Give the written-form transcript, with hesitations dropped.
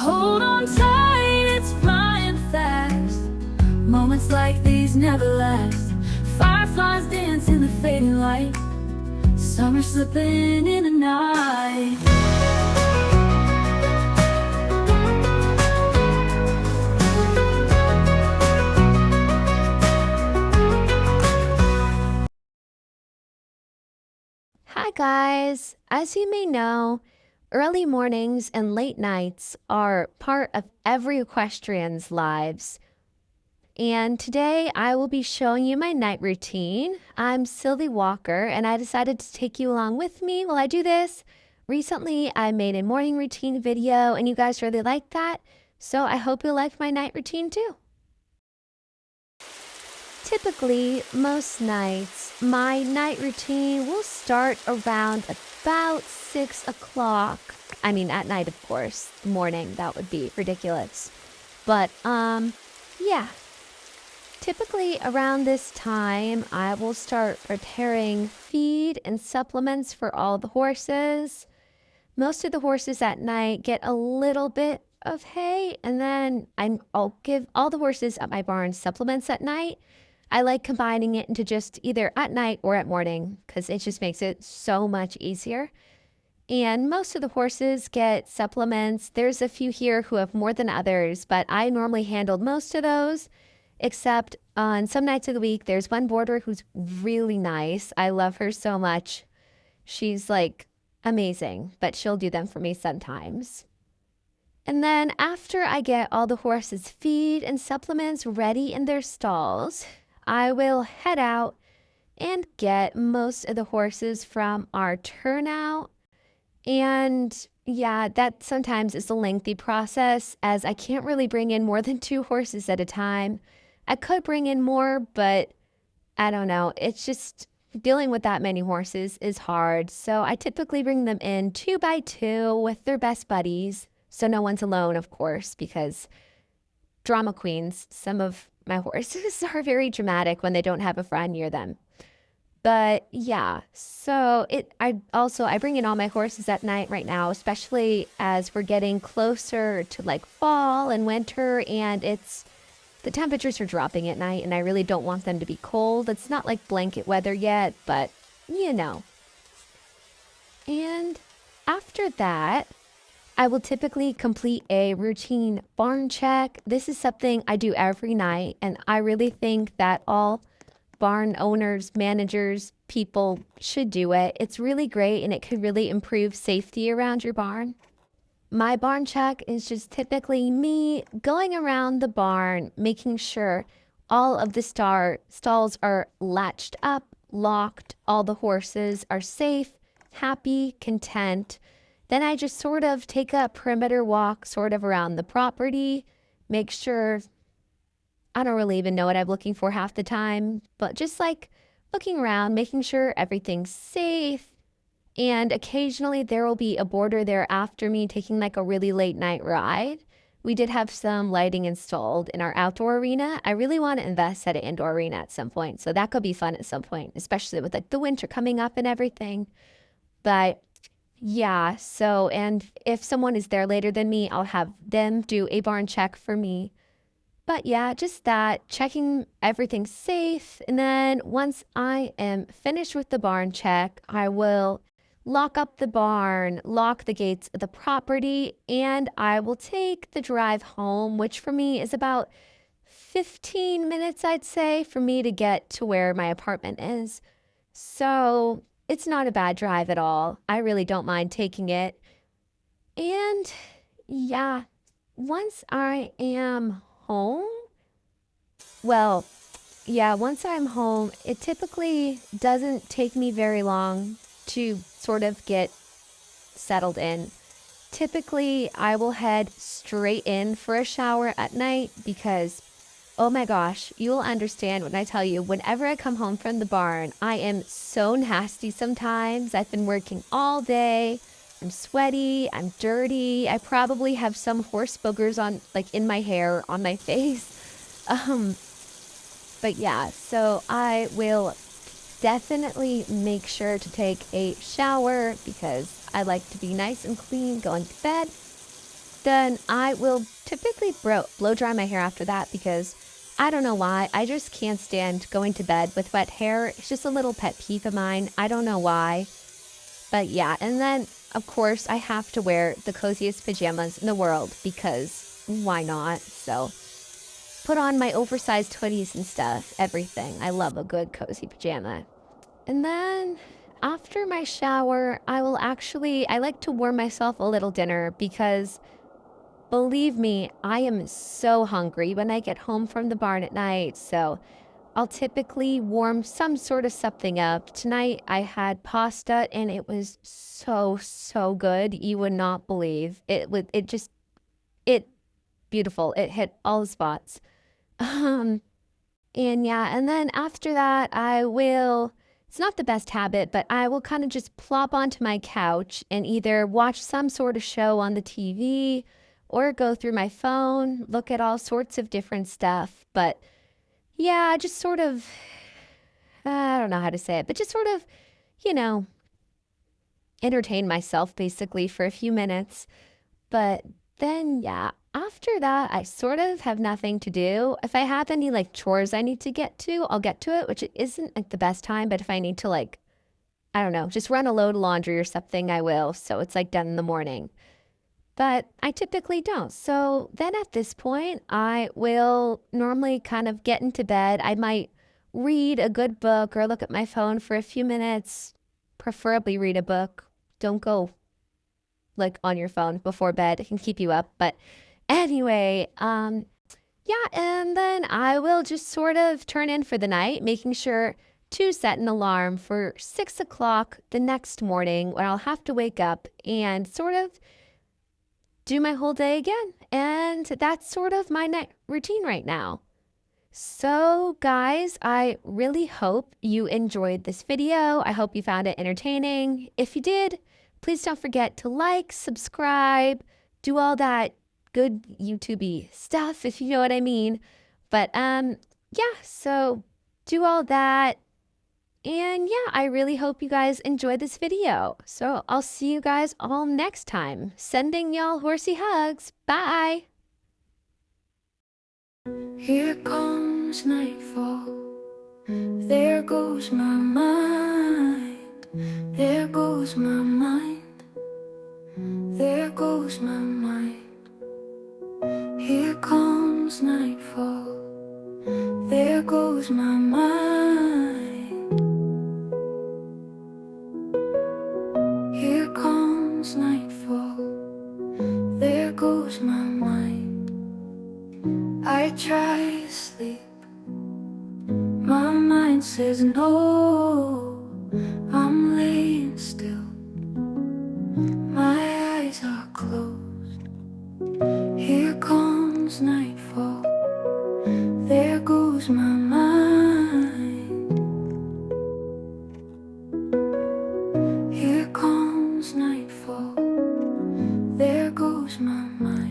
Hold on tight, it's flying fast. Moments like these never last. Fireflies dance in the fading light. Summer slipping in the night. Hi guys! As you may know, early mornings and late nights are part of every equestrian's lives. And today I will be showing you my night routine. I'm Sylvie Walker and I decided to take you along with me while I do this. Recently I made a morning routine video and you guys really liked that, so I hope you like my night routine too. Typically, most nights, my night routine will start around about 6 o'clock. I mean, at night, of course. Morning, that would be ridiculous. But, yeah. Typically, around this time, I will start preparing feed and supplements for all the horses. Most of the horses at night get a little bit of hay, and then I'll give all the horses at my barn supplements at night. I like combining it into just either at night or at morning because it just makes it so much easier. And most of the horses get supplements. There's a few here who have more than others, but I normally handled most of those, except on some nights of the week, there's one boarder who's really nice. I love her so much. She's like amazing, but she'll do them for me sometimes. And then after I get all the horses' feed and supplements ready in their stalls, I will head out and get most of the horses from our turnout. And yeah, that sometimes is a lengthy process as I can't really bring in more than 2 horses at a time. I could bring in more, but I don't know. It's just dealing with that many horses is hard. So I typically bring them in 2 by 2 with their best buddies. So no one's alone, of course, because drama queens, some of my horses are very dramatic when they don't have a friend near them. But yeah, so I bring in all my horses at night right now, especially as we're getting closer to like fall and winter, and the temperatures are dropping at night and I really don't want them to be cold. It's not like blanket weather yet, but you know. And after that, I will typically complete a routine barn check. This is something I do every night, and I really think that all barn owners, managers, people should do it. It's really great, and it could really improve safety around your barn. My barn check is just typically me going around the barn, making sure all of the stalls are latched up, locked, all the horses are safe, happy, content. Then I just sort of take a perimeter walk sort of around the property, make sure, I don't really even know what I'm looking for half the time, but just like looking around, making sure everything's safe. And occasionally there will be a boarder there after me taking like a really late night ride. We did have some lighting installed in our outdoor arena. I really want to invest at an indoor arena at some point, so that could be fun at some point, especially with like the winter coming up and everything. But yeah, so, and if someone is there later than me, I'll have them do a barn check for me. But yeah, just that, checking everything's safe. And then once I am finished with the barn check, I will lock up the barn, lock the gates of the property, and I will take the drive home, which for me is about 15 minutes, I'd say, for me to get to where my apartment is. So it's not a bad drive at all. I really don't mind taking it. And yeah, once I am home, once I'm home, it typically doesn't take me very long to sort of get settled in. Typically, I will head straight in for a shower at night because, oh my gosh, you will understand when I tell you, whenever I come home from the barn, I am so nasty sometimes. I've been working all day. I'm sweaty. I'm dirty. I probably have some horse boogers on, like in my hair, on my face. But yeah, so I will definitely make sure to take a shower because I like to be nice and clean going to bed. done, I will typically blow dry my hair after that because I don't know why. I just can't stand going to bed with wet hair. It's just a little pet peeve of mine. I don't know why. But yeah, and then, of course, I have to wear the coziest pajamas in the world because why not? So put on my oversized hoodies and stuff, everything. I love a good cozy pajama. And then after my shower, I like to warm myself a little dinner because believe me, I am so hungry when I get home from the barn at night. So I'll typically warm some sort of something up. Tonight I had pasta and it was so good. You would not believe it beautiful. It hit all the spots. Um, and yeah, and then after that, it's not the best habit, but I will kind of just plop onto my couch and either watch some sort of show on the TV or go through my phone, look at all sorts of different stuff. But yeah, just sort of, I don't know how to say it, but just sort of, you know, entertain myself basically for a few minutes. But then, yeah, after that, I sort of have nothing to do. If I have any like chores I need to get to, I'll get to it, which isn't like the best time. But if I need to like, I don't know, just run a load of laundry or something, I will. So it's like done in the morning. But I typically don't. So then at this point, I will normally kind of get into bed. I might read a good book or look at my phone for a few minutes, preferably read a book. Don't go like on your phone before bed. It can keep you up. But anyway, yeah, and then I will just sort of turn in for the night, making sure to set an alarm for 6 o'clock the next morning when I'll have to wake up and sort of do my whole day again. And that's sort of my night routine right now. So guys, I really hope you enjoyed this video. I hope you found it entertaining. If you did, please don't forget to like, subscribe, do all that good YouTube-y stuff, if you know what I mean. But yeah, so do all that. And yeah, I really hope you guys enjoyed this video. So I'll see you guys all next time. Sending y'all horsey hugs. Bye. Here comes nightfall. There goes my mind. There goes my mind. There goes my mind. Here comes nightfall. There goes my mind. Here comes nightfall. There goes my mind. I try to sleep. My mind says no. I'm laying still. My eyes are closed. Here comes nightfall. There goes my mind. Here comes nightfall. There goes my mind.